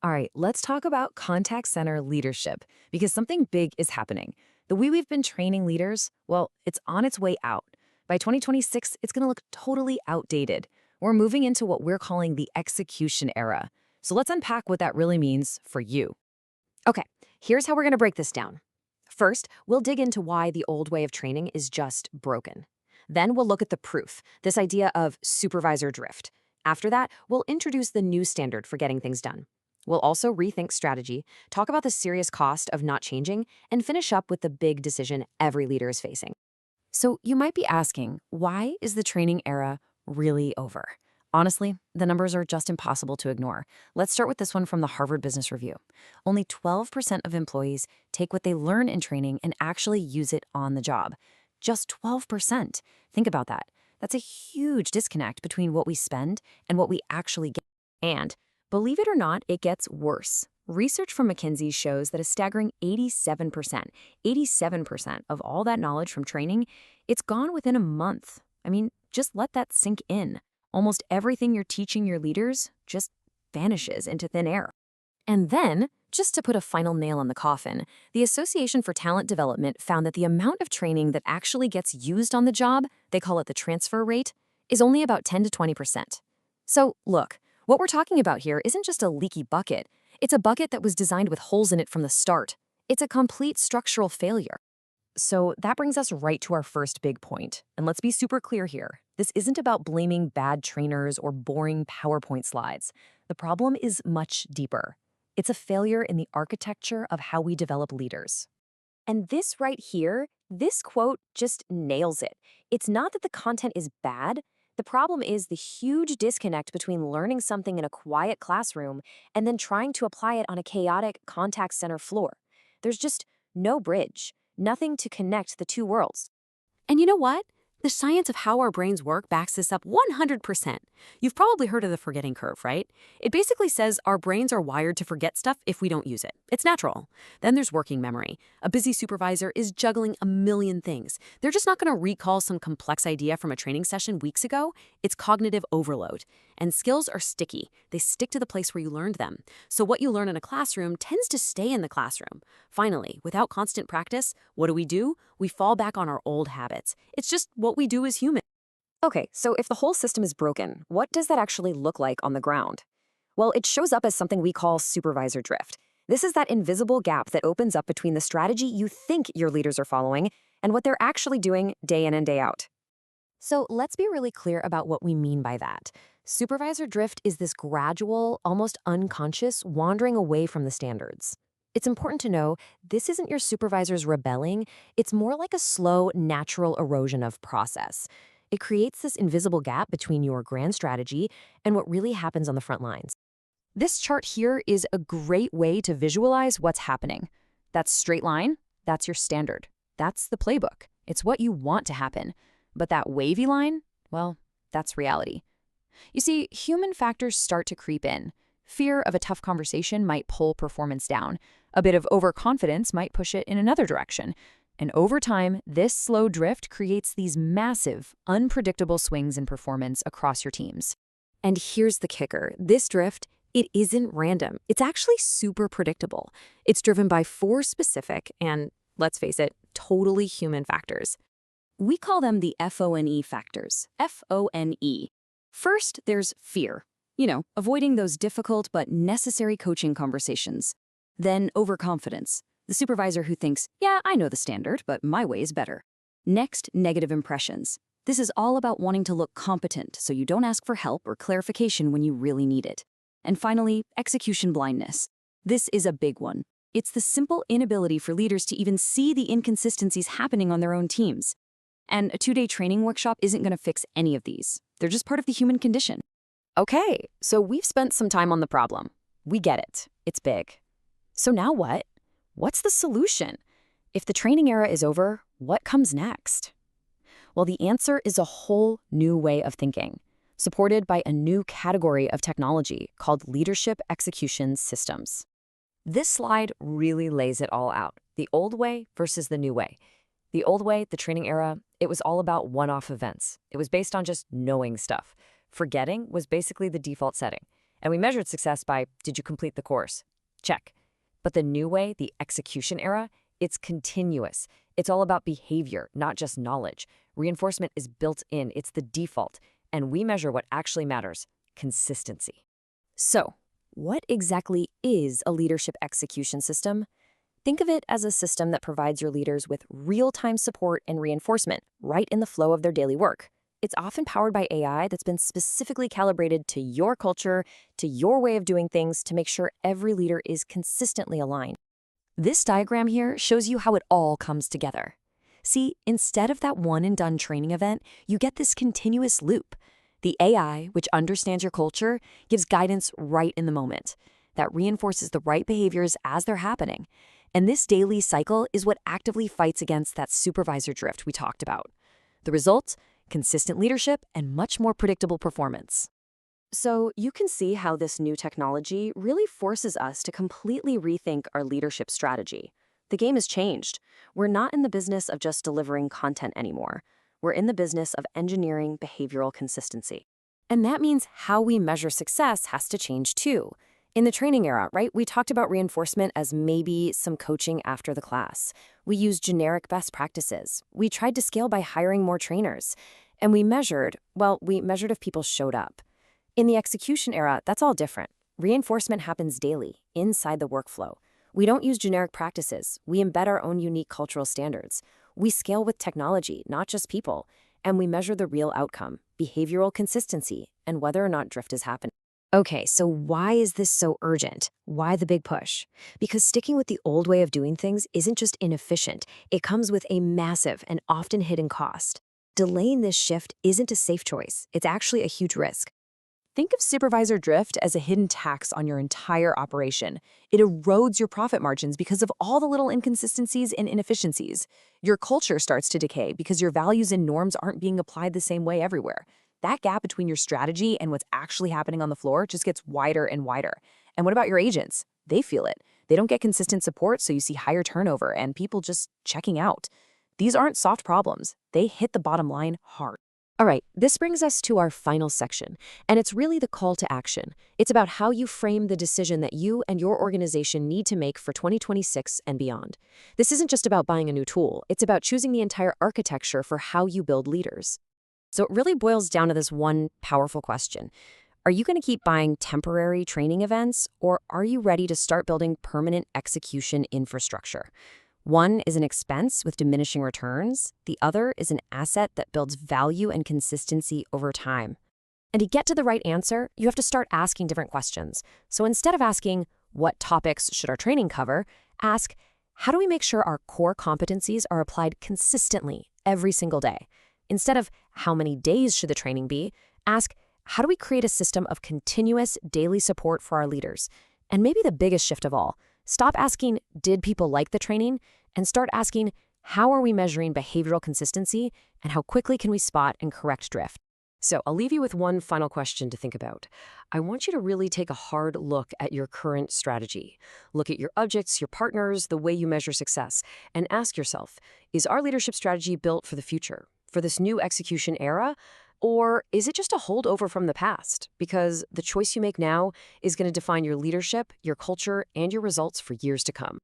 All right, let's talk about contact center leadership because something big is happening. The way we've been training leaders, well, it's on its way out. By 2026, it's going to look totally outdated. We're moving into what we're calling the execution era. So let's unpack what that really means for you. Okay, here's how we're going to break this down. First, we'll dig into why the old way of training is just broken. Then we'll look at the proof, this idea of supervisor drift. After that, we'll introduce the new standard for getting things done. We'll also rethink strategy, talk about the serious cost of not changing, and finish up with the big decision every leader is facing. So you might be asking, why is the training era really over? Honestly, the numbers are just impossible to ignore. Let's start with this one from the Harvard Business Review. Only 12% of employees take what they learn in training and actually use it on the job. Just 12%. Think about that. That's a huge disconnect between what we spend and what we actually get. And believe it or not, it gets worse. Research from McKinsey shows that a staggering 87% of all that knowledge from training, it's gone within a month. I mean, just let that sink in. Almost everything you're teaching your leaders just vanishes into thin air. And then, just to put a final nail in the coffin, the Association for Talent Development found that the amount of training that actually gets used on the job, they call it the transfer rate, is only about 10 to 20%. So, look, what we're talking about here isn't just a leaky bucket. It's a bucket that was designed with holes in it from the start. It's a complete structural failure. So that brings us right to our first big point. And let's be super clear here. This isn't about blaming bad trainers or boring PowerPoint slides. The problem is much deeper. It's a failure in the architecture of how we develop leaders. And this right here, this quote just nails it. It's not that the content is bad. The problem is the huge disconnect between learning something in a quiet classroom and then trying to apply it on a chaotic contact center floor. There's just no bridge, nothing to connect the two worlds. And you know what? The science of how our brains work backs this up 100%. You've probably heard of the forgetting curve, right? It basically says our brains are wired to forget stuff if we don't use it. It's natural. Then there's working memory. A busy supervisor is juggling a million things. They're just not going to recall some complex idea from a training session weeks ago. It's cognitive overload. And skills are sticky. They stick to the place where you learned them. So what you learn in a classroom tends to stay in the classroom. Finally, without constant practice, what do? We fall back on our old habits. It's just what we do as humans. Okay, so if the whole system is broken, what does that actually look like on the ground? Well, it shows up as something we call supervisor drift. This is that invisible gap that opens up between the strategy you think your leaders are following and what they're actually doing day in and day out. So let's be really clear about what we mean by that. Supervisor drift is this gradual, almost unconscious wandering away from the standards. It's important to know this isn't your supervisors rebelling. It's more like a slow, natural erosion of process. It creates this invisible gap between your grand strategy and what really happens on the front lines. This chart here is a great way to visualize what's happening. That straight line, that's your standard. That's the playbook. It's what you want to happen. But that wavy line, well, that's reality. You see, human factors start to creep in. Fear of a tough conversation might pull performance down. A bit of overconfidence might push it in another direction. And over time, this slow drift creates these massive, unpredictable swings in performance across your teams. And here's the kicker. This drift, it isn't random. It's actually super predictable. It's driven by four specific and, let's face it, totally human factors. We call them the FONE factors. FONE. First, there's fear. Avoiding those difficult but necessary coaching conversations. Then overconfidence. The supervisor who thinks, yeah, I know the standard, but my way is better. Next, negative impressions. This is all about wanting to look competent so you don't ask for help or clarification when you really need it. And finally, execution blindness. This is a big one. It's the simple inability for leaders to even see the inconsistencies happening on their own teams. And a 2-day training workshop isn't going to fix any of these. They're just part of the human condition. Okay, so we've spent some time on the problem. We get it. It's big. So now what? What's the solution? If the training era is over, what comes next? Well, the answer is a whole new way of thinking, supported by a new category of technology called leadership execution systems. This slide really lays it all out, the old way versus the new way. The old way, the training era, it was all about one-off events. It was based on just knowing stuff. Forgetting was basically the default setting. And we measured success by, did you complete the course? Check. But the new way, the execution era, it's continuous. It's all about behavior, not just knowledge. Reinforcement is built in, it's the default. And we measure what actually matters, consistency. So, what exactly is a leadership execution system? Think of it as a system that provides your leaders with real-time support and reinforcement right in the flow of their daily work. It's often powered by AI that's been specifically calibrated to your culture, to your way of doing things to make sure every leader is consistently aligned. This diagram here shows you how it all comes together. See, instead of that one-and-done training event, you get this continuous loop. The AI, which understands your culture, gives guidance right in the moment. That reinforces the right behaviors as they're happening. And this daily cycle is what actively fights against that supervisor drift we talked about. The result? Consistent leadership and much more predictable performance. So you can see how this new technology really forces us to completely rethink our leadership strategy. The game has changed. We're not in the business of just delivering content anymore. We're in the business of engineering behavioral consistency. And that means how we measure success has to change too. In the training era, right, we talked about reinforcement as maybe some coaching after the class. We used generic best practices. We tried to scale by hiring more trainers. And we measured if people showed up. In the execution era, that's all different. Reinforcement happens daily, inside the workflow. We don't use generic practices. We embed our own unique cultural standards. We scale with technology, not just people. And we measure the real outcome, behavioral consistency, and whether or not drift is happening. Okay, so why is this so urgent? Why the big push? Because sticking with the old way of doing things isn't just inefficient. It comes with a massive and often hidden cost. Delaying this shift isn't a safe choice. It's actually a huge risk. Think of supervisor drift as a hidden tax on your entire operation. It erodes your profit margins because of all the little inconsistencies and inefficiencies. Your culture starts to decay because your values and norms aren't being applied the same way everywhere. That gap between your strategy and what's actually happening on the floor just gets wider and wider. And what about your agents? They feel it. They don't get consistent support, so you see higher turnover and people just checking out. These aren't soft problems. They hit the bottom line hard. All right, this brings us to our final section, and it's really the call to action. It's about how you frame the decision that you and your organization need to make for 2026 and beyond. This isn't just about buying a new tool. It's about choosing the entire architecture for how you build leaders. So it really boils down to this one powerful question. Are you going to keep buying temporary training events, or are you ready to start building permanent execution infrastructure? One is an expense with diminishing returns. The other is an asset that builds value and consistency over time. And to get to the right answer, you have to start asking different questions. So instead of asking, what topics should our training cover, ask, how do we make sure our core competencies are applied consistently every single day? Instead of, how many days should the training be, ask, how do we create a system of continuous daily support for our leaders? And maybe the biggest shift of all, stop asking, did people like the training? And start asking, how are we measuring behavioral consistency and how quickly can we spot and correct drift? So I'll leave you with one final question to think about. I want you to really take a hard look at your current strategy. Look at your objects, your partners, the way you measure success, and ask yourself, is our leadership strategy built for the future, for this new execution era? Or is it just a holdover from the past? Because the choice you make now is going to define your leadership, your culture, and your results for years to come.